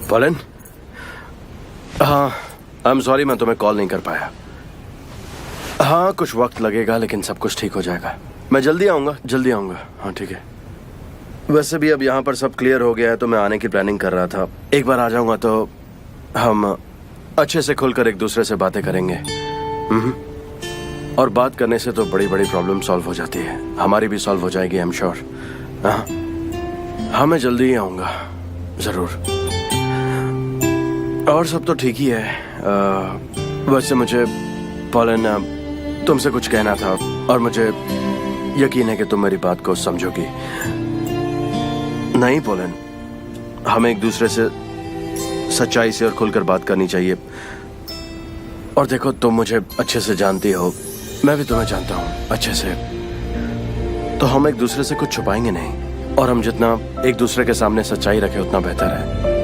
Pollen, हाँ I am sorry, मैं तुम्हें कॉल नहीं कर पाया। हाँ कुछ वक्त लगेगा लेकिन सब कुछ ठीक हो जाएगा। मैं जल्दी आऊँगा। हाँ ठीक है। वैसे भी अब यहाँ पर सब क्लियर हो गया है तो मैं आने की प्लानिंग कर रहा था। एक बार आ जाऊँगा तो हम अच्छे से खुलकर एक दूसरे से बातें करेंगे। और बात करने से तो बड़ी बड़ी प्रॉब्लम सॉल्व हो जाती है। हमारी भी सॉल्व हो जाएगी, आई एम श्योर। हाँ मैं जल्दी ही आऊँगा ज़रूर। और सब तो ठीक ही है। वैसे मुझे पॉलन तुमसे कुछ कहना था और मुझे यकीन है कि तुम मेरी बात को समझोगी। नहीं पॉलन, हमें एक दूसरे से सच्चाई से और खुलकर बात करनी चाहिए। और देखो तुम मुझे अच्छे से जानती हो, मैं भी तुम्हें जानता हूँ अच्छे से, तो हम एक दूसरे से कुछ छुपाएंगे नहीं। और हम जितना एक दूसरे के सामने सच्चाई रखें उतना बेहतर है।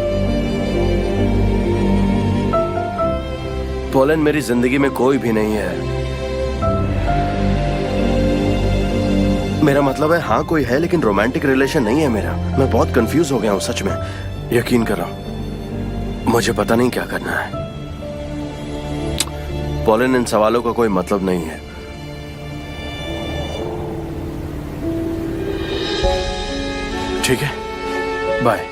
पॉलन मेरी जिंदगी में कोई भी नहीं है। मेरा मतलब है हाँ कोई है लेकिन रोमांटिक रिलेशन नहीं है मेरा। मैं बहुत कंफ्यूज हो गया हूँ सच में, यकीन करो। मुझे पता नहीं क्या करना है। पॉलन इन सवालों का कोई मतलब नहीं है। ठीक है, बाय।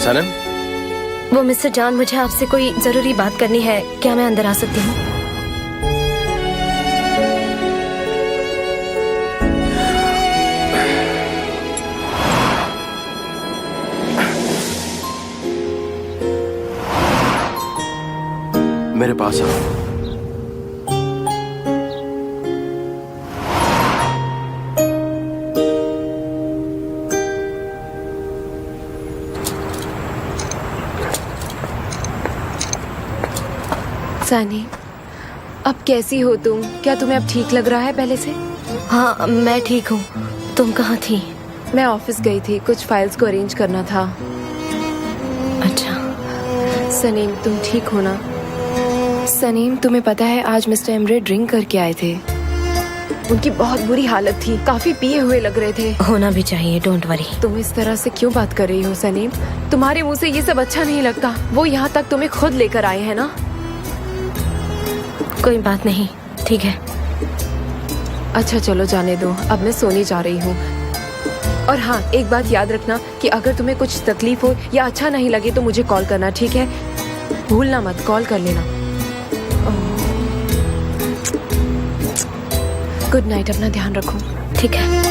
सनम, वो मिस्टर जान, मुझे आपसे कोई जरूरी बात करनी है। क्या मैं अंदर आ सकती हूँ? मेरे पास आओ। सनी, अब कैसी हो तुम? क्या तुम्हें अब ठीक लग रहा है पहले से? हाँ मैं ठीक हूँ। तुम कहाँ थी? मैं ऑफिस गई थी, कुछ फाइल्स को अरेंज करना था। अच्छा। सनीम, तुम ठीक हो ना? सनीम, तुम्हें पता है आज मिस्टर एमरे ड्रिंक करके आए थे। उनकी बहुत बुरी हालत थी, काफी पिए हुए लग रहे थे। होना भी चाहिए, डोंट वरी। तुम इस तरह से क्यों बात कर रही हो सनीम? तुम्हारे मुंह से ये सब अच्छा नहीं लगता। वो यहाँ तक तुम्हें खुद लेकर आए हैं ना। कोई बात नहीं, ठीक है। अच्छा चलो जाने दो, अब मैं सोने जा रही हूँ। और हाँ, एक बात याद रखना कि अगर तुम्हें कुछ तकलीफ हो या अच्छा नहीं लगे तो मुझे कॉल करना, ठीक है? भूलना मत, कॉल कर लेना। गुड नाइट, अपना ध्यान रखो। ठीक है।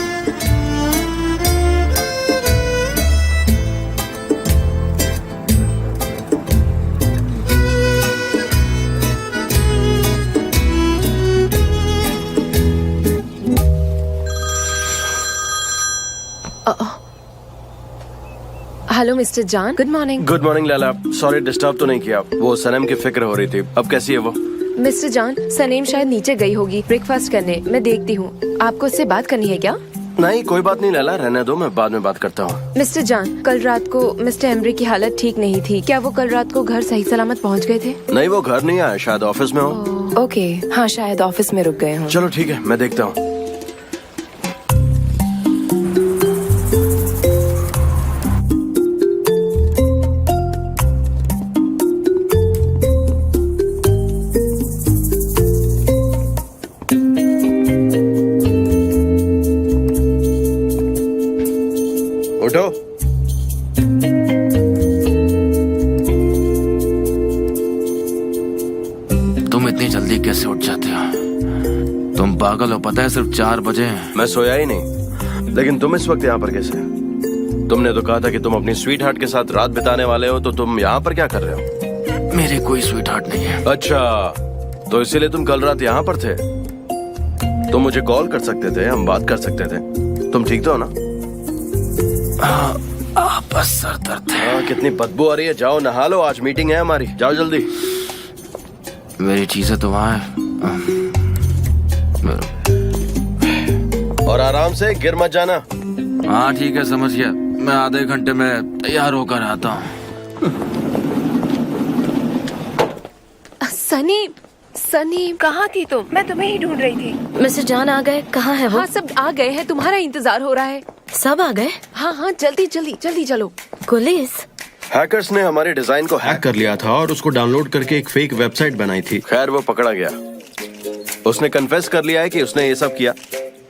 हेलो मिस्टर जान, good morning. Good morning Laila, sorry disturb तो नहीं किया। वो सनम की फिक्र हो रही थी। अब कैसी है वो? मिस्टर जान, सनीम शायद नीचे गई होगी ब्रेकफास्ट करने। मैं देखती हूँ। आपको उससे बात करनी है क्या? नहीं कोई बात नहीं लैला, रहने दो, मैं बाद में बात करता हूँ। मिस्टर जान, कल रात को मिस्टर एमरे की हालत ठीक नहीं थी। क्या वो कल रात को घर सही सलामत पहुँच गए थे? नहीं वो घर नहीं आया, शायद ऑफिस में हो। ओके, हाँ शायद ऑफिस में रुक गए हों। चलो ठीक है, मैं देखता हूँ। उठो। तुम इतनी जल्दी कैसे उठ जाते हो? तुम पागल हो, पता है सिर्फ 4 बजे हैं। मैं सोया ही नहीं, लेकिन तुम इस वक्त यहाँ पर कैसे? तुमने तो कहा था कि तुम अपनी स्वीट हार्ट के साथ रात बिताने वाले हो, तो तुम यहाँ पर क्या कर रहे हो? मेरे कोई स्वीट हार्ट नहीं है। अच्छा, तो इसीलिए तुम कल रात यहाँ पर थे? तुम मुझे कॉल कर सकते थे, हम बात कर सकते थे। तुम ठीक तो हो ना? बस सर दर्द है। हाँ, कितनी बदबू आ रही है। जाओ नहा लो, आज मीटिंग है हमारी, जाओ जल्दी। मेरी चीजें तो वहाँ है। और आराम से, गिर मत जाना। हाँ ठीक है, समझ गया। मैं आधे घंटे में तैयार होकर आता हूँ। सनी, सनी कहाँ थी तुम? मैं तुम्हें ही ढूंढ रही थी। मिस्टर जान आ गए? कहाँ है वो? हाँ सब आ गए हैं, तुम्हारा इंतजार हो रहा है। सब आ गए? हाँ हाँ जल्दी जल्दी जल्दी चलो। पुलिस? हैकर्स ने हमारे डिजाइन को हैक कर लिया था और उसको डाउनलोड करके एक फेक वेबसाइट बनाई थी। खैर वो पकड़ा गया। उसने कन्फेस कर लिया है कि उसने ये सब किया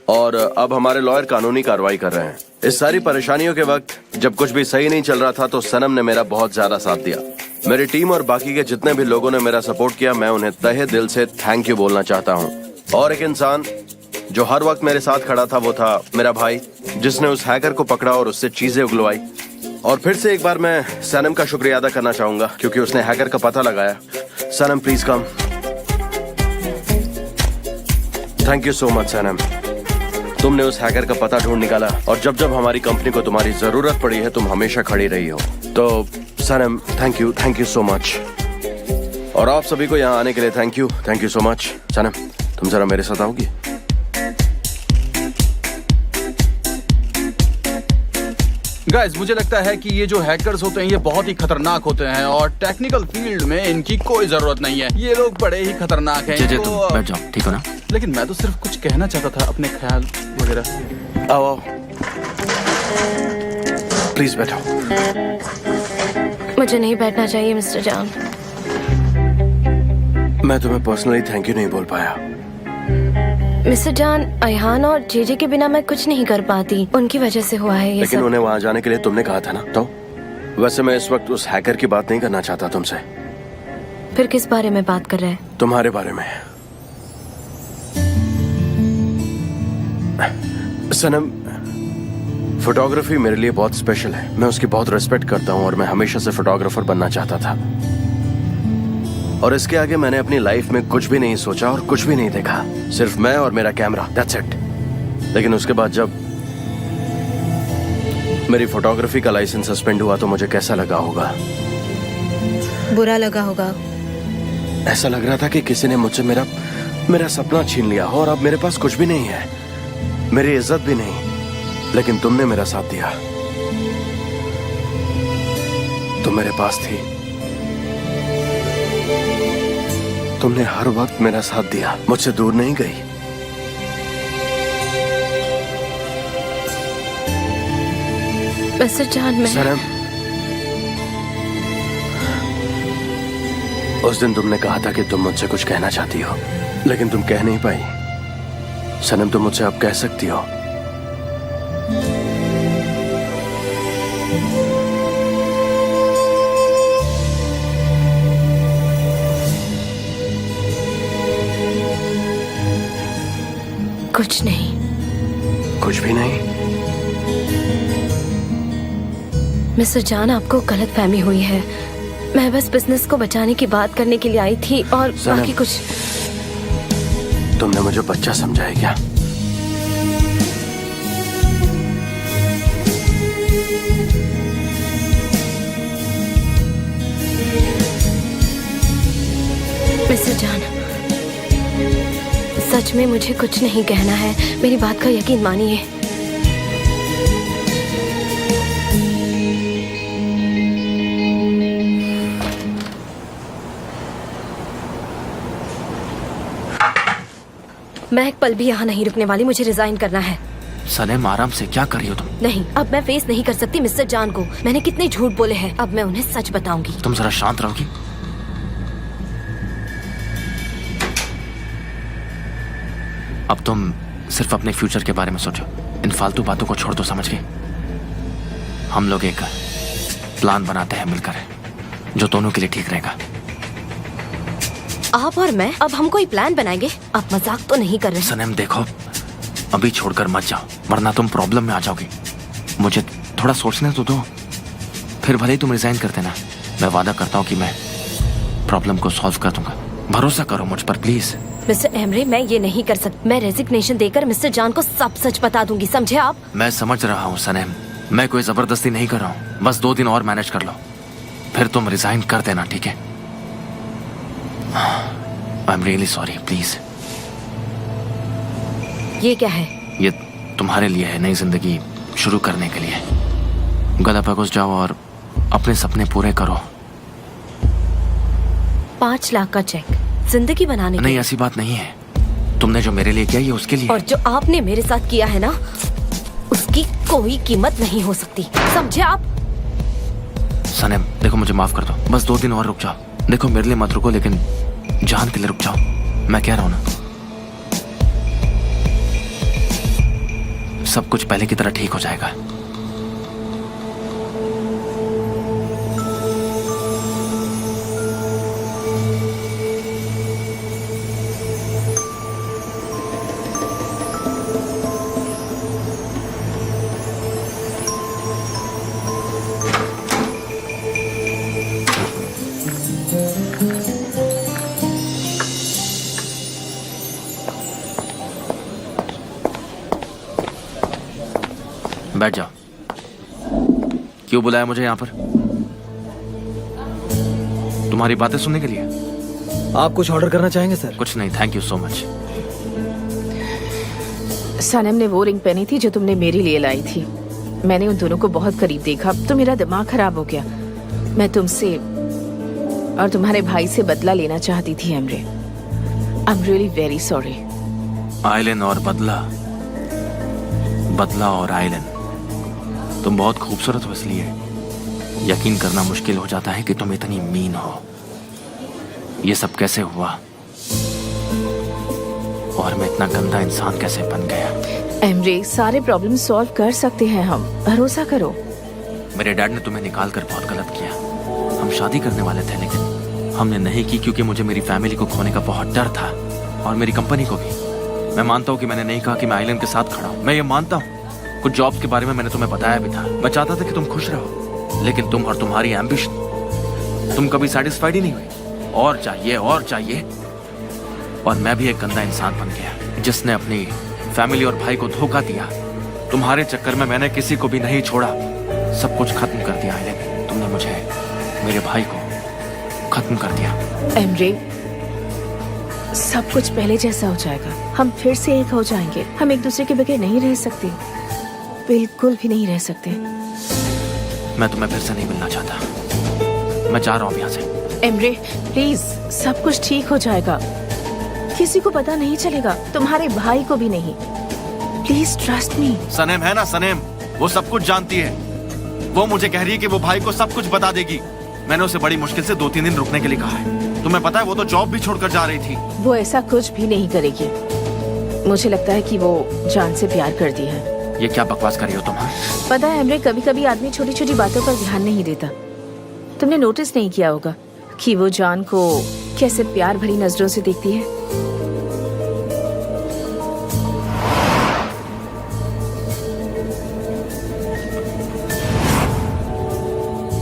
और अब हमारे लॉयर कानूनी कार्रवाई कर रहे हैं। इस सारी परेशानियों के वक्त जब कुछ भी सही नहीं चल रहा था तो सनम ने मेरा बहुत ज्यादा साथ दिया। मेरी टीम और बाकी के जितने भी लोगों ने मेरा सपोर्ट किया, मैं उन्हें तहे दिल से थैंक यू बोलना चाहता हूँ। और एक इंसान जो हर वक्त मेरे साथ खड़ा था वो था मेरा भाई, जिसने उस हैकर को पकड़ा और उससे चीजें उगलवाई। और फिर से एक बार मैं सनम का शुक्रिया अदा करना चाहूंगा क्योंकि उसने हैकर का पता लगाया। Sanam please come. Thank you so much Sanam, तुमने उस हैकर का पता ढूंढ निकाला और जब जब हमारी कंपनी को तुम्हारी जरूरत पड़ी है तुम हमेशा खड़ी रही हो। तो सनम थैंक यू सो मच। और आप सभी को यहाँ आने के लिए थैंक यू सो मच। सनम तुम जरा मेरे साथ आओगी? गाइस मुझे लगता है कि ये जो हैकर्स होते हैं ये बहुत ही खतरनाक होते हैं और टेक्निकल फील्ड में इनकी कोई जरूरत नहीं है। ये लोग बड़े ही खतरनाक हैं। तुम बैठ जाओ, ठीक हो ना? लेकिन मैं तो सिर्फ कुछ कहना चाहता था, अपने ख्याल वगैरह। आओ प्लीज बैठो। मुझे नहीं बैठना चाहिए मिस्टर जान। मैं तुम्हें पर्सनली थैंक यू नहीं बोल पाया। मिस्टर जान, अयहान और जेजे के बिना मैं कुछ नहीं कर पाती। उनकी वजह से हुआ है ये लेकिन सब। उन्हें वहां जाने के लिए तुमने कहा था ना। तो वैसे मैं इस वक्त उस हैकर की बात नहीं करना चाहता तुमसे। फिर किस बारे में बात कर रहे हैं? तुम्हारे बारे में। सनम, फोटोग्राफी मेरे लिए बहुत स्पेशल है। मैं उसकी बहुत रिस्पेक्ट करता हूँ और मैं हमेशा से फोटोग्राफर बनना चाहता था। और इसके आगे मैंने अपनी लाइफ में कुछ भी नहीं सोचा और कुछ भी नहीं देखा, सिर्फ मैं और मेरा कैमरा, दैट्स इट। लेकिन उसके बाद जब मेरी फोटोग्राफी का लाइसेंस सस्पेंड हुआ तो मुझे कैसा लगा होगा? बुरा लगा होगा। ऐसा लग रहा था कि किसी ने मुझसे मेरा सपना छीन लिया हो और अब मेरे पास कुछ भी नहीं है, मेरी इज्जत भी नहीं। लेकिन तुमने मेरा साथ दिया, तुम मेरे पास थी, तुमने हर वक्त मेरा साथ दिया, मुझसे दूर नहीं गई। मिस्टर जान, मैं सनम, उस दिन तुमने कहा था कि तुम मुझसे कुछ कहना चाहती हो लेकिन तुम कह नहीं पाई। सनम तुम मुझसे अब कह सकती हो। कुछ नहीं। कुछ भी नहीं? मिस्टर जान, आपको गलतफहमी हुई है। मैं बस बिजनेस को बचाने की बात करने के लिए आई थी और सनम, बाकी कुछ। तुमने मुझे बच्चा समझा है क्या? मिस्टर जान, सच में मुझे कुछ नहीं कहना है। मेरी बात का यकीन मानिए। मैं एक पल भी यहाँ नहीं रुकने वाली। मुझे रिजाइन करना है। सलेम आराम से, क्या कर रही हो तुम? नहीं, अब मैं फेस नहीं कर सकती मिस्टर जान को। मैंने कितने झूठ बोले हैं, अब मैं उन्हें सच बताऊंगी। तुम जरा शांत रहोगी? अब तुम सिर्फ अपने फ्यूचर के बारे में सोचो। इन फालतू बातों को छोड़ दो, समझ गए? हम लोग एक प्लान बनाते हैं मिलकर, जो दोनों के लिए ठीक रहेगा। आप और मैं अब हम कोई प्लान बनाएंगे? आप मजाक तो नहीं कर रहे? सनम देखो, अभी छोड़कर मत जाओ वरना तुम प्रॉब्लम में आ जाओगी। मुझे थोड़ा सोचने तो दो, फिर भले ही तुम रिजाइन कर देना। मैं वादा करता हूँ कि मैं प्रॉब्लम को सॉल्व कर दूंगा। भरोसा करो मुझ पर प्लीज। मिस्टर एमरे, मैं ये नहीं कर सकती। मैं रेजिग्नेशन देकर मिस्टर जान को सब सच बता दूंगी, समझे आप? मैं समझ रहा हूँ सनम, मैं कोई जबरदस्ती नहीं कर रहा हूँ। बस 2 दिन और मैनेज कर लो, फिर तुम रिजाइन कर देना, ठीक है? I am really sorry, please. ये क्या है? ये तुम्हारे लिए है, नई जिंदगी शुरू करने के लिए। गलापागोस जाओ और अपने सपने पूरे करो। 5 लाख का चेक जिंदगी बनाने के नहीं, ऐसी बात नहीं है। तुमने जो मेरे लिए किया ये उसके लिए। और जो आपने मेरे साथ किया है ना, उसकी कोई कीमत नहीं हो सकती, समझे आप? सनम देखो, मुझे माफ कर दो, बस 2 दिन और रुक जाओ। देखो मेरे लिए मत रुको, लेकिन जान के लिए रुक जाओ। मैं कह रहा हूं ना, सब कुछ पहले की तरह ठीक हो जाएगा। बैठ जाओ। क्यों बुलाया मुझे यहाँ पर? तुम्हारी बातें सुनने के लिए? आप कुछ ऑर्डर करना चाहेंगे सर? कुछ नहीं, थैंक यू सो मच। सनम ने वो रिंग पहनी थी जो तुमने मेरे लिए लाई थी। मैंने उन दोनों को बहुत करीब देखा तो मेरा दिमाग खराब हो गया। मैं तुमसे और तुम्हारे भाई से बदला लेना चाहती थी Emre. I am really very sorry. Island और बदला, बदला और आइलैंड, तुम बहुत खूबसूरत हो, इसलिए यकीन करना मुश्किल हो जाता है कि तुम इतनी मीन हो। ये सब कैसे हुआ और मैं इतना गंदा इंसान कैसे बन गया? एमरे, सारे प्रॉब्लम सॉल्व कर सकते हैं हम, भरोसा करो। मेरे डैड ने तुम्हें निकाल कर बहुत गलत किया। हम शादी करने वाले थे, लेकिन हमने नहीं की क्योंकि मुझे मेरी फैमिली को खोने का बहुत डर था, और मेरी कंपनी को भी। मैं मानता हूँ कि मैंने नहीं कहा कि मैं आइलैंड के साथ खड़ा हूँ, मैं ये मानता हूँ। कुछ जॉब्स के बारे में मैंने तुम्हें बताया भी था। मैं चाहता था कि तुम खुश रहो, लेकिन तुम और तुम्हारी एम्बिशन, तुम कभी सेटिस्फाइड ही नहीं हुई। और चाहिए और चाहिए, और मैं भी एक गंदा इंसान बन गया जिसने अपनी फैमिली और भाई को धोखा दिया। तुम्हारे चक्कर में मैंने किसी को भी नहीं छोड़ा, सब कुछ खत्म कर दिया आइलैंड। तुमने मुझे, मेरे भाई को खत्म कर दिया। एमरे, सब कुछ पहले जैसा हो जाएगा। हम फिर से एक हो जाएंगे। हम एक दूसरे के बगैर नहीं रह सकते, बिल्कुल भी नहीं रह सकते। मैं तुम्हें फिर से नहीं मिलना चाहता। मैं जा रहा हूँ यहाँ से। एमरे प्लीज, सब कुछ ठीक हो जाएगा। किसी को पता नहीं चलेगा, तुम्हारे भाई को भी नहीं। Please trust me. सनेम है ना, सनेम, वो सब कुछ जानती है। वो मुझे कह रही है कि वो भाई को सब कुछ बता देगी। मैंने उसे बड़ी मुश्किल से 2-3 दिन रुकने के लिए कहा है। तुम्हें पता है वो तो जॉब भी छोड़कर जा रही थी। वो ऐसा कुछ भी नहीं करेगी। मुझे लगता है कि वो जान से प्यार करती है। ये क्या बकवास कर रही हो तुम? पता है एमरे, कभी कभी आदमी छोटी छोटी बातों पर ध्यान नहीं देता। तुमने नोटिस नहीं किया होगा कि वो जान को कैसे प्यार भरी नजरों से देखती है।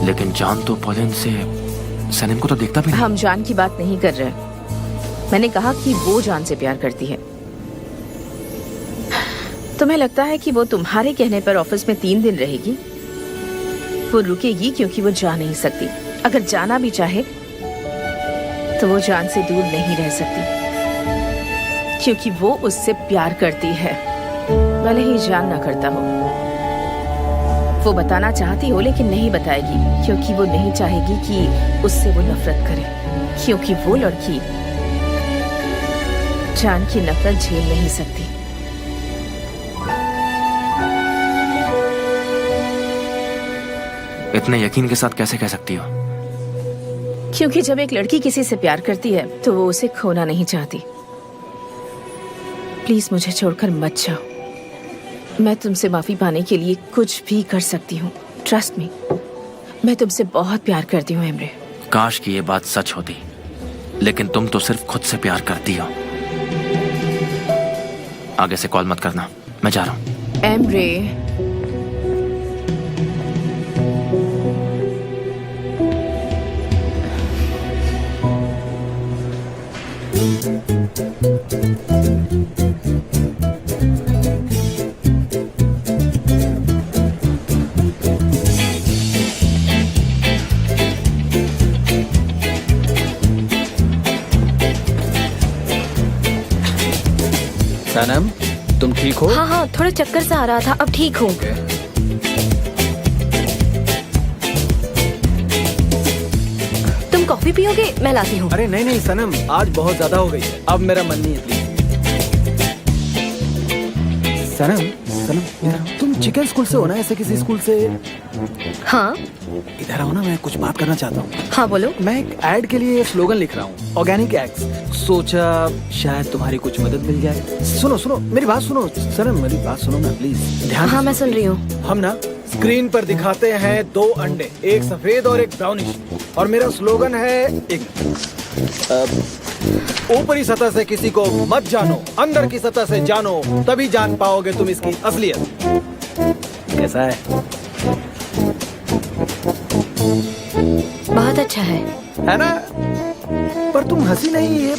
लेकिन जान तो पोलैंड से सनेम को तो देखता भी नहीं। हम जान की बात नहीं कर रहे। मैंने कहा कि वो जान से प्यार करती है। तुम्हें लगता है कि वो तुम्हारे कहने पर ऑफिस में 3 दिन रहेगी? वो रुकेगी क्योंकि वो जा नहीं सकती। अगर जाना भी चाहे तो वो जान से दूर नहीं रह सकती, क्योंकि वो उससे प्यार करती है, भले ही जान ना करता हो। वो बताना चाहती हो लेकिन नहीं बताएगी, क्योंकि वो नहीं चाहेगी कि उससे वो नफरत करे, क्योंकि वो लड़की जान की नफरत झेल नहीं सकती। इतने यकीन के साथ कैसे कह सकती हो? क्योंकि जब एक लड़की किसी से प्यार करती है तो वो उसे खोना नहीं चाहती। प्लीज मुझे छोड़कर मत जाओ। मैं तुमसे माफी पाने के लिए कुछ भी कर सकती हूँ। ट्रस्ट मी, मैं तुमसे बहुत प्यार करती हूँ एमरे। काश कि ये बात सच होती, लेकिन तुम तो सिर्फ खुद से प्यार करती हो। आगे से कॉल मत करना, मैं जा रहा हूँ। एमरे, सनम, तुम ठीक हो? हाँ हाँ, थोड़ा चक्कर सा आ रहा था, अब ठीक हूँ। तुम कॉफी पियोगे? मैं लाती हूँ। अरे नहीं नहीं सनम, आज बहुत ज्यादा हो गई है, अब मेरा मन नहीं है प्लीज। सनम सनम, तुम चिकन स्कूल से हो ना? ऐसे किसी स्कूल से? हाँ इधर आओ ना, मैं कुछ बात करना चाहता हूँ। हाँ बोलो। मैं एक एड के लिए स्लोगन लिख रहा हूँ, ऑर्गेनिक एग्स। सोचा शायद तुम्हारी कुछ मदद मिल जाए। सुनो सुनो मेरी बात सुनो सनम, मेरी बात सुनो ना प्लीज, ध्यान से हाँ मैं सुन रही हूँ। हम ना स्क्रीन पर दिखाते हैं 2 अंडे, एक सफेद और एक ब्राउनिश, और मेरा स्लोगन है एक ऊपरी सतह से किसी को मत जानो, अंदर की सतह से जानो, तभी जान पाओगे तुम इसकी असलियत। कैसा है? बहुत अच्छा है ना? पर तुम हंसी नहीं, ये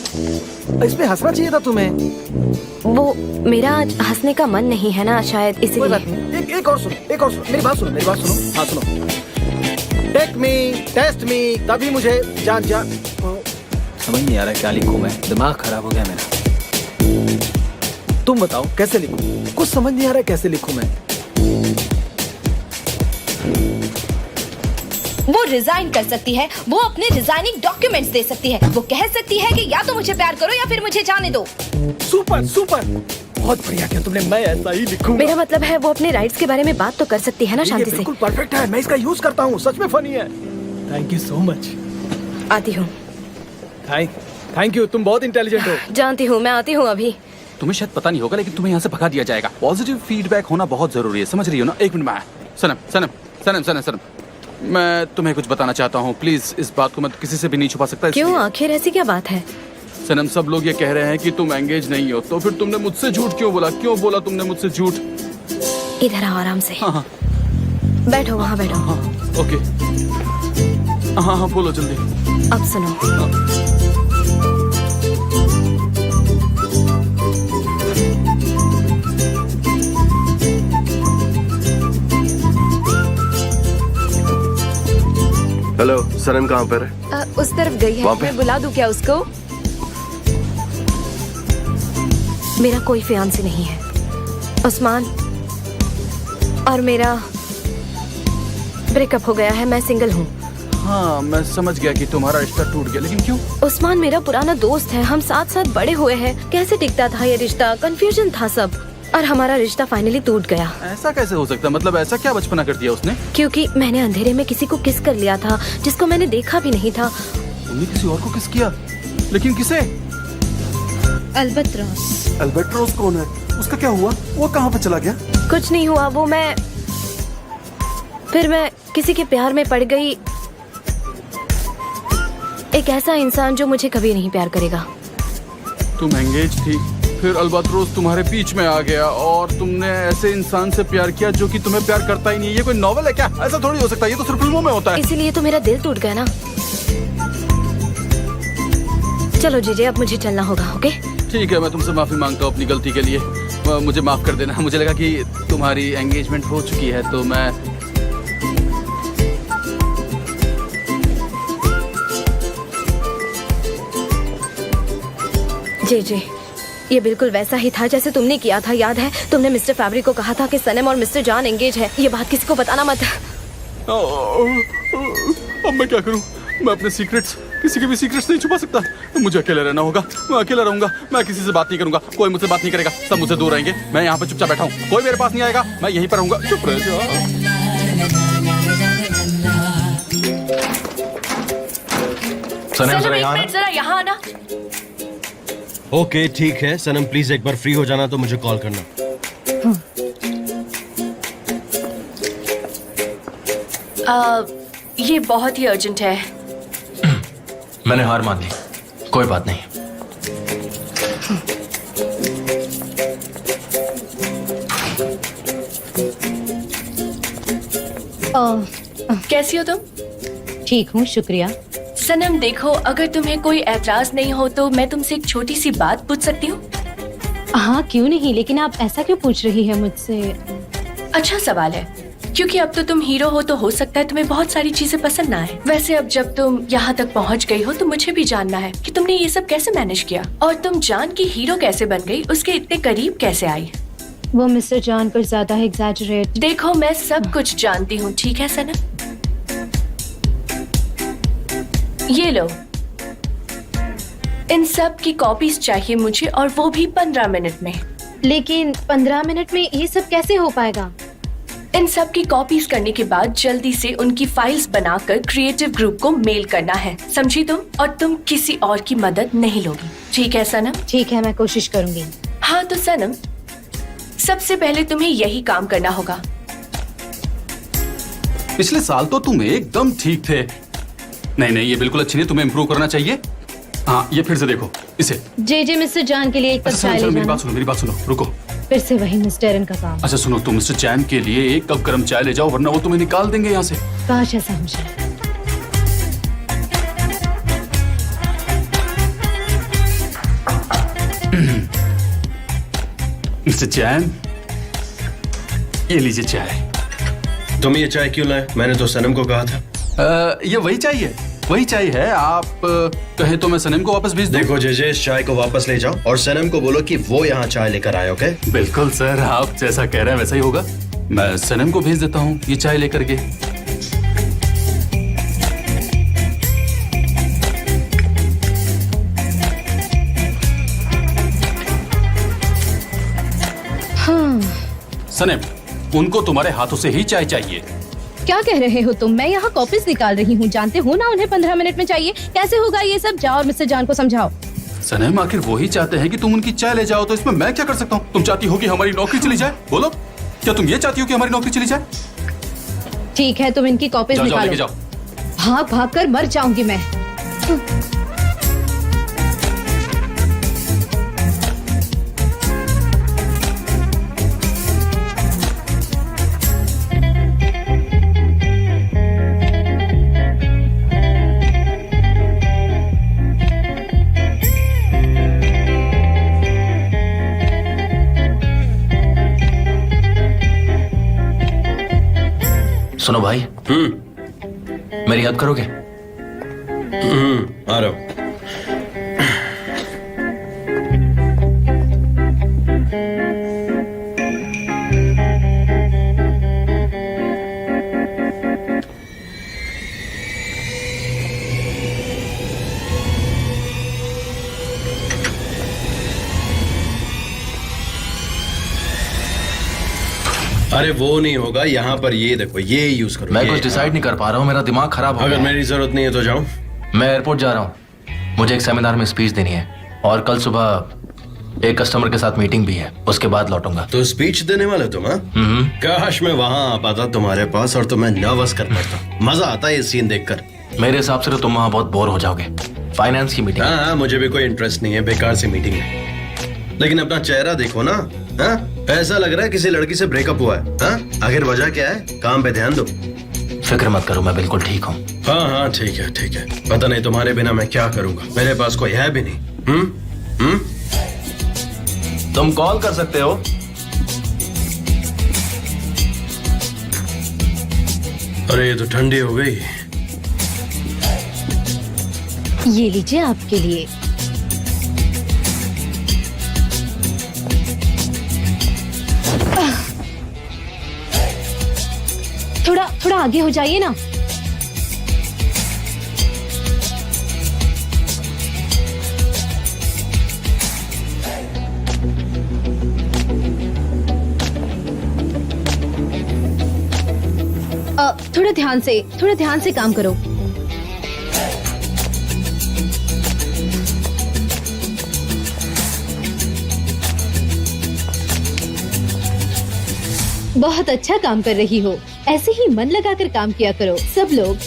इस पे हंसना चाहिए था तुम्हें। वो मेरा आज हंसने का मन नहीं है ना, शायद कोई बात इसीलिए। नहीं, एक और सुनो, एक और सुनो, मेरी बात सुनो, मेरी बात सुनो। हाँ सुनो, टेक मी, टेस्ट मी, तभी मुझे जान समझ नहीं आ रहा क्या लिखूं मैं, दिमाग खराब हो गया मेरा। तुम बताओ कैसे लिखूं, कुछ समझ नहीं आ रहा कैसे लिखूं मैं। वो रिजाइन कर सकती है, वो अपने रिजाइनिंग डॉक्यूमेंट्स दे सकती है, वो कह सकती है कि या तो मुझे प्यार करो या फिर मुझे जाने दो। सुपर सुपर, बहुत बढ़िया किया तुमने, मैं ऐसा ही लिखूंगा। मेरा मतलब है वो अपने राइट्स के बारे में बात तो कर सकती है ना शांति से। बिल्कुल परफेक्ट है, मैं इसका यूज करता हूँ, सच में फनी है। Thank you so much. आती हूँ। थैंक यू, तुम बहुत इंटेलिजेंट हो। जानती हूँ, मैं आती हूँ अभी। तुम्हें शायद पता नहीं होगा लेकिन तुम्हें यहाँ से भगा दिया जाएगा। पॉजिटिव फीडबैक होना बहुत जरूरी है, समझ रही हो ना? एक मिनट में आया। सनम सनम सनम सनम सनम, मैं तुम्हें कुछ बताना चाहता हूँ, प्लीज इस बात को मैं किसी से भी नहीं छुपा सकता। क्यों, आखिर ऐसी क्या बात है? सनम, सब लोग ये कह रहे हैं कि तुम एंगेज नहीं हो, तो फिर तुमने मुझसे झूठ क्यों बोला? क्यों बोला तुमने मुझसे झूठ? इधर आओ आराम से। हाँ हाँ बैठो, वहाँ बैठो। हाँ, ओके। हाँ हाँ बोलो जल्दी। अब सुनो, हेलो, सनम कहाँ पर है? उस तरफ गई है, वहाँ पे? मैं बुला दूं क्या उसको? मेरा कोई फियांसी नहीं है। उस्मान और मेरा ब्रेकअप हो गया है, मैं सिंगल हूँ। हाँ मैं समझ गया कि तुम्हारा रिश्ता टूट गया, लेकिन क्यों? उस्मान मेरा पुराना दोस्त है, हम साथ साथ बड़े हुए हैं। कैसे टिकता था ये रिश्ता? कंफ्यूजन था सब, और हमारा रिश्ता फाइनली टूट गया। ऐसा कैसे हो सकता है? मतलब ऐसा क्या बचपना कर दिया उसने? क्योंकि मैंने अंधेरे में किसी को किस कर लिया था जिसको मैंने देखा भी नहीं था। तुमने किसी और को किस किया? लेकिन किसे? अल्बत्रोस। अल्बर्ट्रोस कौन है? उसका क्या हुआ? वो कहाँ पे चला गया? कुछ नहीं हुआ, वो फिर मैं किसी के प्यार में पड़ गई। एक ऐसा इंसान जो मुझे कभी नहीं प्यार करेगा। तुम एंगेज थी, फिर अल्बात्रोस तुम्हारे बीच में आ गया और तुमने ऐसे इंसान से प्यार किया जो कि तुम्हें प्यार करता ही नहीं। ये कोई नॉवेल है क्या? ऐसा थोड़ी हो सकता है, ये तो सिर्फ फिल्मों में होता है। इसीलिए तो मेरा दिल टूट गया ना। चलो जीजे, अब मुझे चलना होगा। ओके ठीक है, मैं तुमसे माफी मांगता हूँ अपनी गलती के लिए, मुझे माफ कर देना। मुझे लगा कि तुम्हारी एंगेजमेंट हो चुकी है तो मैं जी ये बिल्कुल वैसा ही था जैसे तुमने किया था, याद है? तुमने मिस्टर फैब्रिक को कहा था कि सनम और मिस्टर जॉन एंगेज है। ये बात किसी को बताना मत। अब मैं क्या करूं? मैं अपने सीक्रेट्स, किसी के भी सीक्रेट्स नहीं छुपा सकता। मुझे अकेले रहना होगा, मैं अकेला रहूंगा। मैं किसी से बात नहीं करूंगा, कोई मुझसे बात नहीं करेगा, सब मुझसे दूर रहेंगे। मैं यहाँ पे चुपचाप बैठा हूँ, कोई मेरे पास नहीं आएगा, मैं यहीं पर रहूंगा। चुप रह जा। सनम, एक मिनट जरा यहाँ आना। ओके ठीक है सनम, प्लीज एक बार फ्री हो जाना तो मुझे कॉल करना। ये बहुत ही अर्जेंट है। मैंने हार मान ली, कोई बात नहीं। कैसी हो तुम? ठीक हूँ, शुक्रिया। सनम देखो, अगर तुम्हें कोई एतराज नहीं हो तो मैं तुमसे एक छोटी सी बात पूछ सकती हूँ? हाँ क्यों नहीं, लेकिन आप ऐसा क्यों पूछ रही है मुझसे? अच्छा सवाल है, क्योंकि अब तो तुम हीरो हो तो हो सकता है तुम्हें बहुत सारी चीजें पसंद ना आए। वैसे अब जब तुम यहाँ तक पहुँच गई हो तो मुझे भी जानना है कि तुमने ये सब कैसे मैनेज किया, और तुम जान की हीरो कैसे बन गई, उसके इतने करीब कैसे आई? वो मिस्टर जॉन कुछ ज्यादा एग्जैजरेट। देखो मैं सब कुछ जानती हूँ, ठीक है सनम? ये लो, इन सब की कॉपीज चाहिए मुझे, और वो भी 15 मिनट में। लेकिन 15 मिनट में ये सब कैसे हो पाएगा? इन सब की कॉपीज करने के बाद जल्दी से उनकी फाइल्स बनाकर क्रिएटिव ग्रुप को मेल करना है, समझी तुम? और तुम किसी और की मदद नहीं लोगी, ठीक है सनम? ठीक है, मैं कोशिश करूंगी। हाँ तो सनम, सबसे पहले तुम्हें यही काम करना होगा। पिछले साल तो तुम एकदम ठीक थे। नहीं, ये बिल्कुल अच्छी नहीं, तुम्हें इम्प्रूव करना चाहिए। हाँ, ये फिर से देखो इसे। जे मिस्टर जान के लिए एक कप अच्छा, चाय ले मेरी जाना। बात सुनो, रुको। फिर से वही मिस्टर एरन का काम। अच्छा सुनो, तुम मिस्टर चैन के लिए एक कप गर्म चाय ले जाओ, वरना वो तुम्हें निकाल देंगे यहाँ से। काश ऐसा हो जाए। मिस्टर चैन, ये लीजिए चाय। तुम ये चाय क्यों लाए? मैंने तो सनम को कहा था। ये वही चाय है। आप कहे तो मैं सनम को वापस भेज दूं? देखो जेजे, इस चाय को वापस ले जाओ और सनम को बोलो कि वो यहाँ चाय लेकर आए, ओके? बिल्कुल सर, आप जैसा कह रहे हैं वैसा ही होगा। मैं सनम को भेज देता हूँ ये चाय लेकर के। सनम, उनको तुम्हारे हाथों से ही चाय चाहिए। क्या कह रहे हो तुम? मैं यहाँ कॉपीज निकाल रही हूँ, जानते हो ना उन्हें 15 मिनट में चाहिए। कैसे होगा ये सब? जाओ और मिस्टर जान को समझाओ। सनम, आखिर वो ही चाहते हैं कि तुम उनकी चाय ले जाओ, तो इसमें मैं क्या कर सकता हूँ? तुम चाहती हो कि हमारी नौकरी चली जाए? बोलो, क्या तुम ये चाहती हो कि हमारी नौकरी चली जाए? ठीक है, तुम इनकी कॉपीज जाओ, निकालो। लेके जाओ। भाग कर मर जाऊंगी मैं। सुनो भाई, मेरी हेल्प करोगे? आ रहा हूँ। अरे वो नहीं होगा, यहाँ पर ये देखो, ये यूज करो। मैं ये, कुछ डिसाइड नहीं कर पा रहा हूँ, मेरा दिमाग खराब हो अगर गया। मेरी जरूरत नहीं है तो जाऊं। मैं एयरपोर्ट जा रहा हूँ, मुझे एक सेमिनार में स्पीच देनी है, और कल सुबह एक कस्टमर के साथ मीटिंग भी है, उसके बाद लौटूंगा। तो स्पीच देने वाले तुम? हाँ, काश मैं वहां आ पाता तुम्हारे पास और तुम्हें नर्वस कर पाता। मजा आता है ये सीन देखकर। मेरे हिसाब से तो तुम वहाँ बहुत बोर हो जाओगे। फाइनेंस की मीटिंग। हाँ, मुझे भी कोई इंटरेस्ट नहीं है, बेकार सी मीटिंग है। लेकिन अपना चेहरा देखो ना, हाँ? ऐसा लग रहा है किसी लड़की से ब्रेकअप हुआ है। हाँ? आखिर वजह क्या है? काम पे ध्यान दो। फिक्र मत करो, मैं बिल्कुल ठीक हूँ। हाँ, ठीक है। पता नहीं तुम्हारे बिना मैं क्या करूंगा, मेरे पास कोई है भी नहीं। तुम कॉल कर सकते हो। अरे ये तो ठंडी हो गई। ये लीजिए आपके लिए। थोड़ा आगे हो जाइए ना। थोड़ा ध्यान से काम करो। बहुत अच्छा काम कर रही हो, ऐसे ही मन लगाकर काम किया करो सब लोग।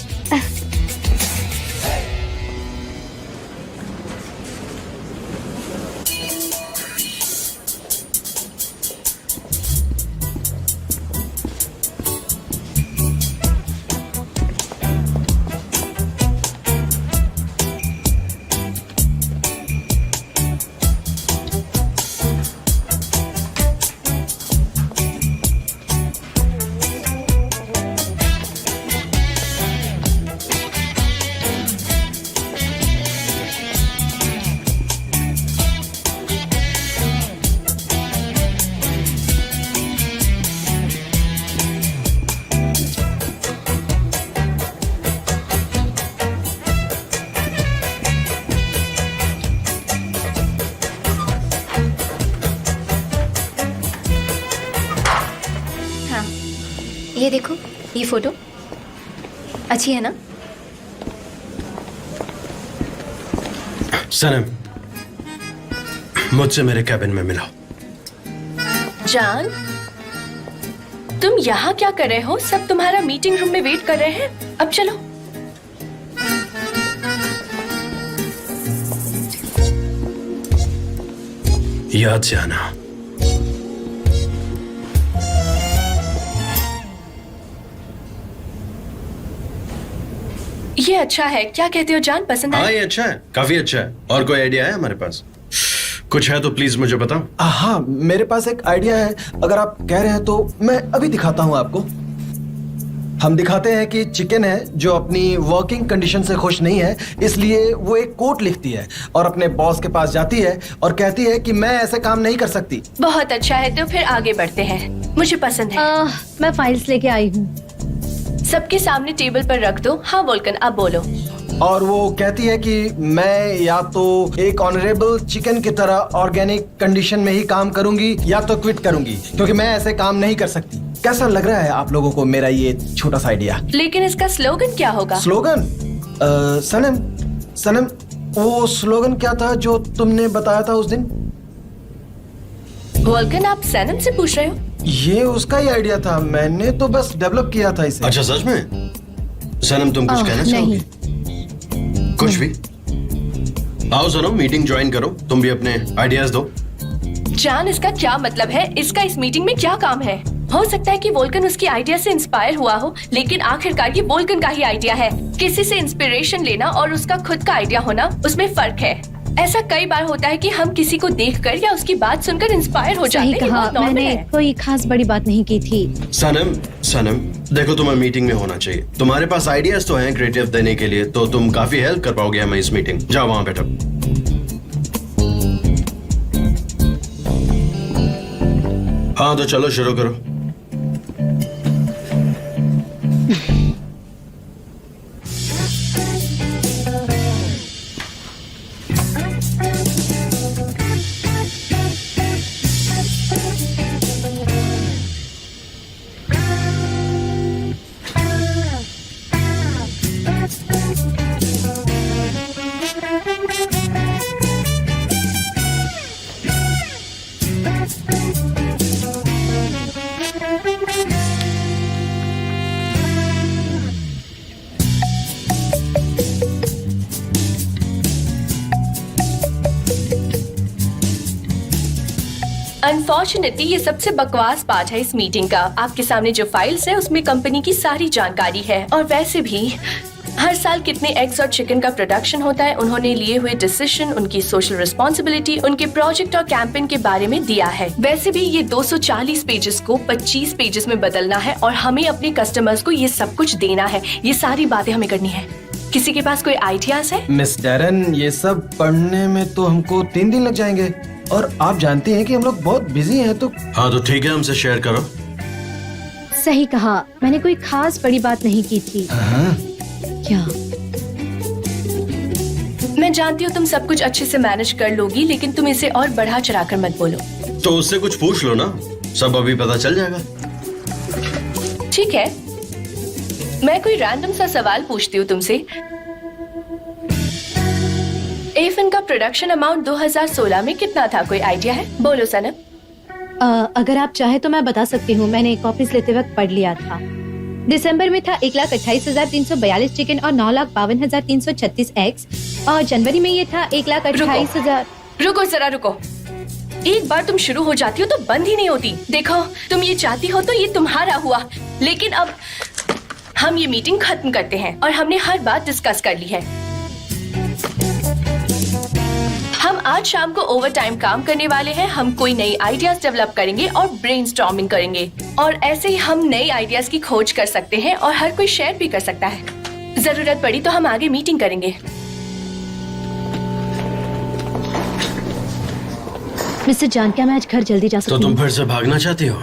देखो ये फोटो अच्छी है ना? सनम, मुझसे मेरे कैबिन में मिलाओ। जान, तुम यहाँ क्या कर रहे हो? सब तुम्हारा मीटिंग रूम में वेट कर रहे हैं। अब चलो। याद से आना। ये अच्छा है, क्या कहते हो जान? पसंद हाँ है? ये अच्छा है, काफी अच्छा है। और कोई आइडिया है हमारे पास? कुछ है तो प्लीज मुझे बताओ। हाँ, मेरे पास एक आइडिया है। अगर आप कह रहे हैं तो मैं अभी दिखाता हूँ आपको। हम दिखाते हैं कि चिकन है जो अपनी वर्किंग कंडीशन से खुश नहीं है, इसलिए वो एक कोट लिखती है और अपने बॉस के पास जाती है और कहती है कि मैं ऐसे काम नहीं कर सकती। बहुत अच्छा है, तो फिर आगे बढ़ते हैं। मुझे पसंद है। मैं फाइल्स लेके आई हूँ। सबके सामने टेबल पर रख दो। हाँ वोल्कन, अब बोलो। और वो कहती है कि मैं या तो एक ऑनरेबल चिकन की तरह ऑर्गेनिक कंडीशन में ही काम करूंगी या तो क्विट करूंगी, क्योंकि मैं ऐसे काम नहीं कर सकती। कैसा लग रहा है आप लोगों को मेरा ये छोटा सा आइडिया? लेकिन इसका स्लोगन क्या होगा? स्लोगन? सनम, सनम, वो स्लोगन क्या था जो तुमने बताया था उस दिन? वोल्कन, आप सनम से पूछ रहे हो? ये उसका ही आइडिया था, मैंने तो बस डेवलप किया था इसे। अच्छा सच में? सनम तुम कुछ कहना चाहोगी? कुछ भी? आओ सनम, मीटिंग ज्वाइन करो, तुम भी अपने आइडियाज दो। जान, इसका क्या मतलब है? इसका इस मीटिंग में क्या काम है? हो सकता है कि वोल्कन उसकी आइडिया से इंस्पायर हुआ हो, लेकिन आखिरकार ये वोल्कन का ही आइडिया है। किसी से इंस्पिरेशन लेना और उसका खुद का आइडिया होना, उसमें फर्क है। ऐसा कई बार होता है कि हम किसी को देखकर या उसकी बात सुनकर इंस्पायर हो जाते हैं। सही कहा, मैंने कोई खास बड़ी बात नहीं की थी। सनम, सनम, देखो तुम्हें मीटिंग में होना चाहिए। तुम्हारे पास आइडियाज तो हैं क्रिएटिव देने के लिए, तो तुम काफी हेल्प कर पाओगे हमें इस मीटिंग। जाओ वहां बैठो। हाँ तो चलो शुरू करो। अनफॉर्चुनेटली ये सबसे बकवास पार्ट है इस मीटिंग का। आपके सामने जो फाइल्स है उसमें कंपनी की सारी जानकारी है, और वैसे भी हर साल कितने एग्स और चिकन का प्रोडक्शन होता है, उन्होंने लिए हुए डिसीजन, उनकी सोशल रिस्पॉन्सिबिलिटी, उनके प्रोजेक्ट और कैंपेन के बारे में दिया है। वैसे भी ये 240 पेजेस को 25 पेजेस में बदलना है और हमें अपने कस्टमर्स को ये सब कुछ देना है। ये सारी बातें हमें करनी है। किसी के पास कोई आइडियाज है? मिस डैरन, ये सब पढ़ने में तो हमको 3 दिन लग जाएंगे, और आप जानते हैं कि हम लोग बहुत बिजी हैं। तो हाँ तो ठीक है, हमसे शेयर करो। सही कहा, मैंने कोई खास बड़ी बात नहीं की थी। क्या? मैं जानती हूँ तुम सब कुछ अच्छे से मैनेज कर लोगी, लेकिन तुम इसे और बढ़ा चढ़ाकर मत बोलो। तो उससे कुछ पूछ लो ना, सब अभी पता चल जाएगा। ठीक है, मैं कोई रैंडम सा सवाल पूछती हूँ तुमसे। एफन का प्रोडक्शन अमाउंट 2016 में कितना था? कोई आइडिया है? बोलो सनम। अगर आप चाहे तो मैं बता सकती हूँ, मैंने कॉपीज लेते वक्त पढ़ लिया था। दिसंबर में था 1,28,342 चिकन और 9,52,336 एग्स, और जनवरी में ये था 1,28,000। रुको जरा रुको, एक बार तुम शुरू हो जाती हो तो बंद ही नहीं होती। देखो, तुम ये चाहती हो तो ये तुम्हारा हुआ, लेकिन अब हम ये मीटिंग खत्म करते हैं और हमने हर बात डिस्कस कर ली है। हम आज शाम को ओवर टाइम काम करने वाले हैं। हम कोई नई आइडियाज डेवलप करेंगे और ब्रेनस्टॉर्मिंग करेंगे, और ऐसे ही हम नई आइडियाज की खोज कर सकते हैं और हर कोई शेयर भी कर सकता है। जरूरत पड़ी तो हम आगे मीटिंग करेंगे। मिस्टर जान, क्या मैं आज घर जल्दी जा सकती तो हूँ? तुम फिर से भागना चाहती हो?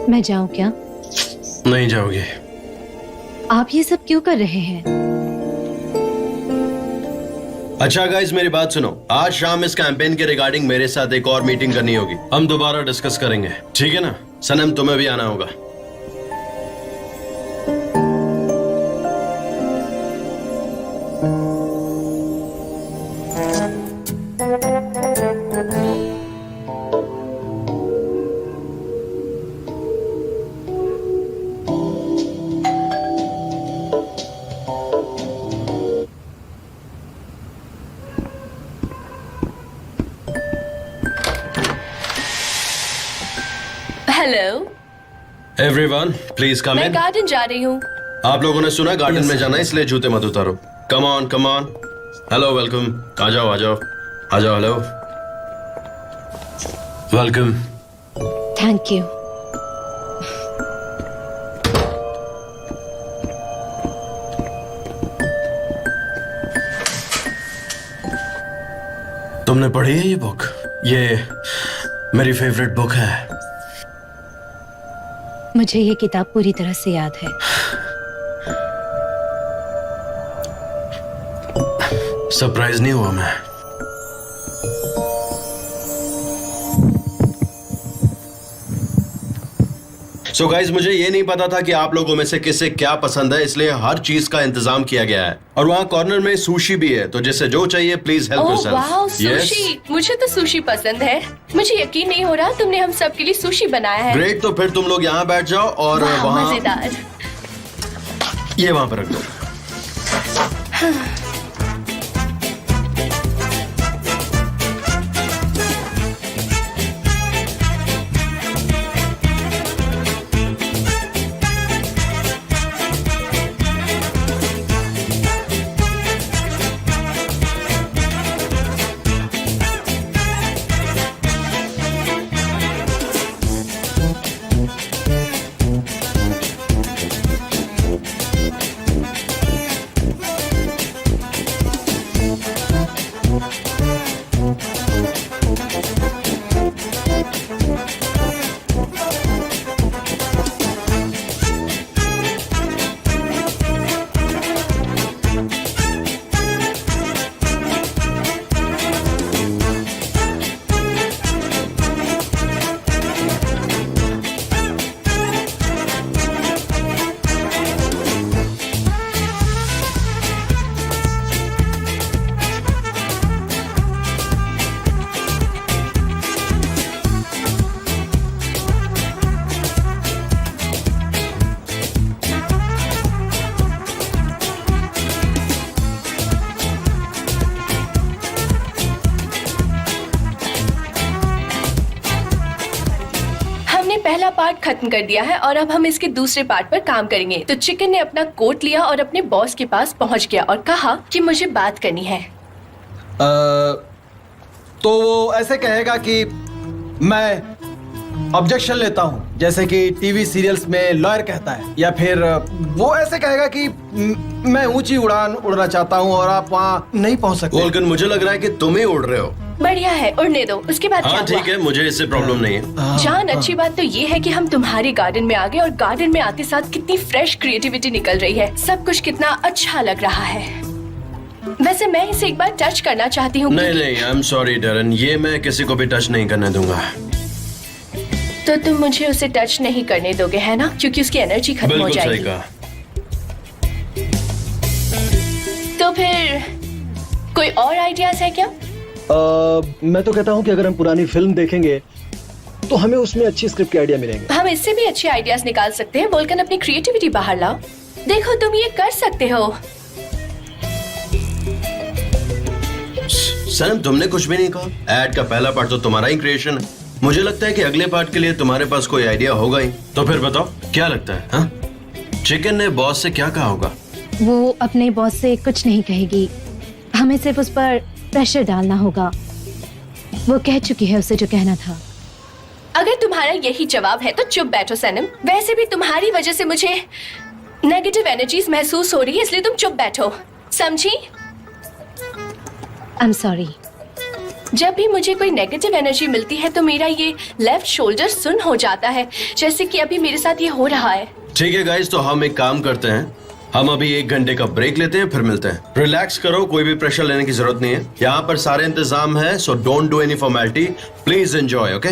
मैं जाऊँ क्या? नहीं जाओगे। आप ये सब क्यों कर रहे हैं? अच्छा गाइस, मेरी बात सुनो। आज शाम इस कैंपेन के रिगार्डिंग मेरे साथ एक और मीटिंग करनी होगी। हम दोबारा डिस्कस करेंगे, ठीक है ना? सनम, तुम्हें भी आना होगा। हेलो, एवरीवन प्लीज कम मैं इन। गार्डन जा रही हूँ। आप लोगों ने सुना गार्डन में जाना है, इसलिए जूते मत उतारो। Come on come on. Hello welcome. आ जाओ आ जाओ आ जाओ। Hello welcome. Thank you. तुमने पढ़ी है ये बुक? ये मेरी फेवरेट बुक है। मुझे ये किताब पूरी तरह से याद है। सरप्राइज नहीं हुआ मैं? सो गाइज, मुझे ये नहीं पता था कि आप लोगों में से किसे क्या पसंद है, इसलिए हर चीज का इंतजाम किया गया है। और वहाँ कॉर्नर में सुशी भी है, तो जिसे जो चाहिए please help oh wow, yourself. Sushi. मुझे तो सुशी पसंद है। मुझे यकीन नहीं हो रहा तुमने हम सब के लिए सुशी बनाया है। ग्रेट, तो फिर तुम लोग यहाँ बैठ जाओ और वाह, वहाँ मजेदार। ये वहाँ पर रख दो। पहला पार्ट खत्म कर दिया है और अब हम इसके दूसरे पार्ट पर काम करेंगे। तो चिकन ने अपना कोट लिया और अपने बॉस के पास पहुंच गया और कहा कि मुझे बात करनी है। तो वो ऐसे कहेगा कि मैं ऑब्जेक्शन लेता हूं, जैसे कि टीवी सीरियल्स में लॉयर कहता है, या फिर वो ऐसे कहेगा कि मैं ऊंची उड़ान उड़ना चाहता हूं और आप वहां नहीं पहुंच सकते। वोल्कन, मुझे लग रहा है कि तुम ही उड़ रहे हो। बढ़िया है, उड़ने दो। उसके बाद क्या हाँ हुआ? ठीक है, मुझे इससे प्रॉब्लम नहीं है। जान, अच्छी बात तो ये है कि हम तुम्हारे गार्डन में आ गए और गार्डन में आते साथ कितनी फ्रेश क्रिएटिविटी निकल रही है। सब कुछ कितना अच्छा लग रहा है। वैसे मैं इसे एक बार टच करना चाहती हूँ। नहीं नहीं, आई एम सॉरी डैरन, ये मैं किसी को भी टच नहीं करने दूंगा। तो तुम मुझे उसे टच नहीं करने दोगे, है ना? क्योंकि उसकी एनर्जी खत्म हो बिल्कुल सही जाएगी। कहा। तो फिर कोई और आइडियाज है क्या? मैं तो कहता हूं कि अगर हम पुरानी फिल्म देखेंगे तो हमें उसमें अच्छी स्क्रिप्ट के आइडिया मिलेंगे। हम इससे भी अच्छे आइडियाज निकाल सकते हैं। वोल्कन, अपनी क्रिएटिविटी बाहर लाओ। देखो, तुम ये कर सकते हो। सनम, तुमने कुछ भी नहीं कहा। एड का पहला पार्ट तो तुम्हारा ही क्रिएशन है। मुझे लगता है कि अगले पार्ट के लिए तुम्हारे पास कोई आइडिया होगा ही। तो फिर बताओ, क्या लगता है? हाँ? चिकन ने बॉस से क्या कहा होगा? वो अपने बॉस से कुछ नहीं कहेगी, हमें सिर्फ उस पर प्रेशर डालना होगा। वो कह चुकी है उसे जो कहना था। अगर तुम्हारा यही जवाब है तो चुप बैठो सनम। वैसे भी तुम्हारी वजह से मुझे नेगेटिव एनर्जीज महसूस हो रही है, इसलिए तुम चुप बैठो, समझी? I am sorry. जब भी मुझे कोई नेगेटिव एनर्जी मिलती है तो मेरा ये लेफ्ट शोल्डर सुन्न हो जाता है, जैसे कि अभी मेरे साथ ये हो रहा है। ठीक है गाइस, तो हम एक काम करते हैं, हम अभी 1 घंटे का ब्रेक लेते हैं, फिर मिलते हैं। रिलैक्स करो, कोई भी प्रेशर लेने की जरूरत नहीं है। यहाँ पर सारे इंतजाम है, so don't do any formality. Please enjoy, okay?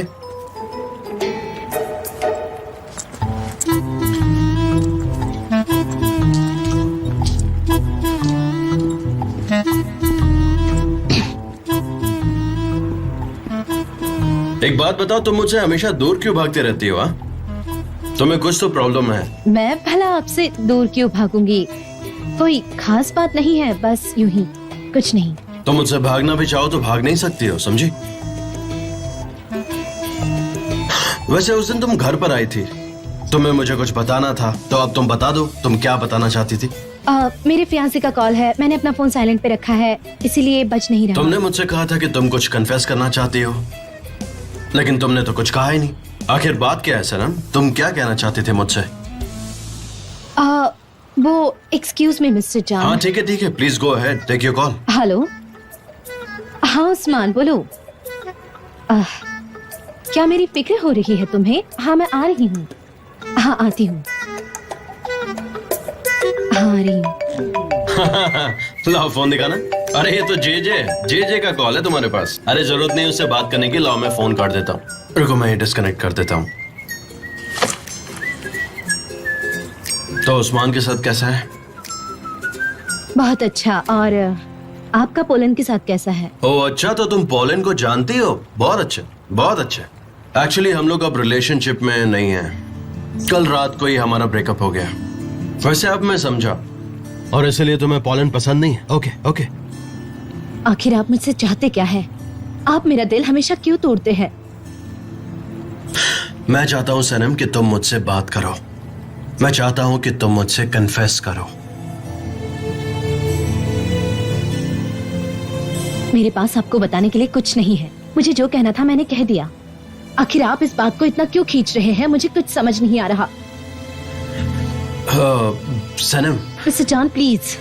एक बात बताओ, तुम मुझसे हमेशा दूर क्यों भागते रहती हो? तुम्हें कुछ तो प्रॉब्लम है। मैं भला आपसे दूर क्यों भागूंगी? कोई खास बात नहीं है, बस यूं ही, कुछ नहीं। तुम मुझसे भागना भी चाहो तो भाग नहीं सकती हो, समझी? वैसे उस दिन तुम घर पर आई थी, तुम्हें मुझे कुछ बताना था, तो अब तुम बता दो, तुम क्या बताना चाहती थी? मेरे फियांसे का कॉल है, मैंने अपना फोन साइलेंट पे रखा है, इसीलिए बज नहीं रहा। तुमने मुझसे कहा था कि तुम कुछ कन्फेस करना चाहती हो, लेकिन तुमने तो कुछ कहा ही नहीं। आखिर बात क्या है सनम? तुम क्या कहना चाहते थे मुझसे? वो एक्सक्यूज मी मिस्टर जान। हाँ ठीक है, please go ahead, take your call. Hello, हाँ उस्मान बोलो। क्या मेरी फिक्र हो रही है तुम्हें? हाँ मैं आ रही हूँ, हाँ आती हूँ, हाँ आ रही हूँ। लाओ फोन दिखाना। अरे ये तो जे का कॉल है तुम्हारे पास। अरे जरूरत नहीं उससे बात करने की, लाओ मैं फोन काट देता हूँ। रुको मैं डिस्कनेक्ट कर देता हूँ। तो उस्मान के साथ कैसा है? बहुत अच्छा। और आपका पोलन के साथ कैसा है? ओह अच्छा, तो तुम पोलन को जानती हो? बहुत अच्छा, बहुत अच्छा। एक्चुअली हम लोग अब रिलेशनशिप में नहीं हैं। कल रात को ही हमारा ब्रेकअप हो गया। वैसे अब मैं समझा, और इसलिए तुम्हें पोलन पसंद नहीं है। ओके। आखिर आप मुझसे चाहते क्या है? आप मेरा दिल हमेशा क्यों तोड़ते हैं? मैं चाहता हूँ सनम कि तुम मुझसे बात करो। मैं चाहता हूँ कि तुम मुझसे कन्फेस करो। मेरे पास आपको बताने के लिए कुछ नहीं है। मुझे जो कहना था मैंने कह दिया। आखिर आप इस बात को इतना क्यों खींच रहे हैं? मुझे कुछ समझ नहीं आ रहा। सनम, मिस्टर जॉन प्लीज।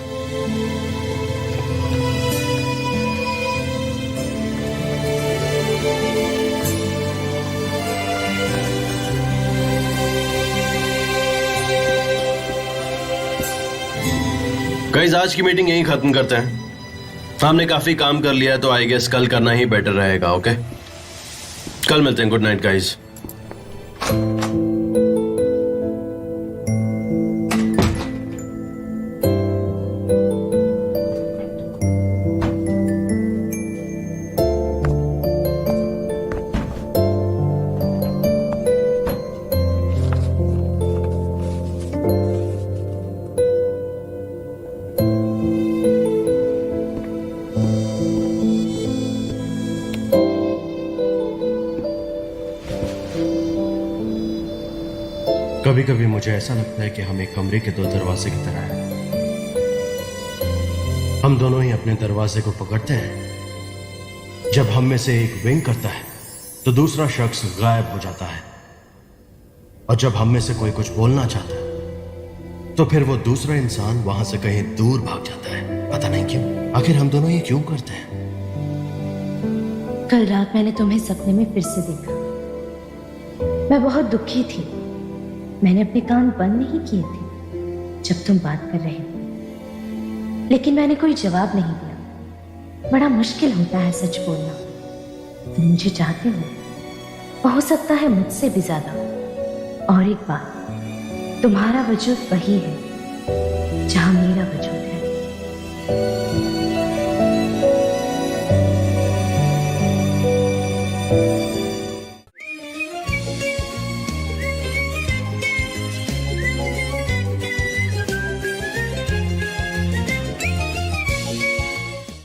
गाइस आज की मीटिंग यहीं खत्म करते हैं। हमने काफी काम कर लिया है, तो आई गेस कल करना ही बेटर रहेगा। ओके, कल मिलते हैं। Good night guys. कभी कभी मुझे ऐसा लगता है कि हम एक कमरे के दो दरवाजे की तरह हैं। हम दोनों ही अपने दरवाजे को पकड़ते हैं। जब हम में से एक विंग करता है तो दूसरा शख्स गायब हो जाता है, और जब हम में से कोई कुछ बोलना चाहता है तो फिर वो दूसरा इंसान वहां से कहीं दूर भाग जाता है। पता नहीं क्यों। आखिर हम दोनों ये क्यों करते हैं? कल रात मैंने तुम्हें सपने में फिर से देखा। मैं बहुत दुखी थी। मैंने अपने कान बंद नहीं किए थे जब तुम बात कर रहे थे, लेकिन मैंने कोई जवाब नहीं दिया। बड़ा मुश्किल होता है सच बोलना। तुम मुझे चाहते हो सकता है मुझसे भी ज्यादा। और एक बात, तुम्हारा वजूद वही है जहां मेरा वजूद।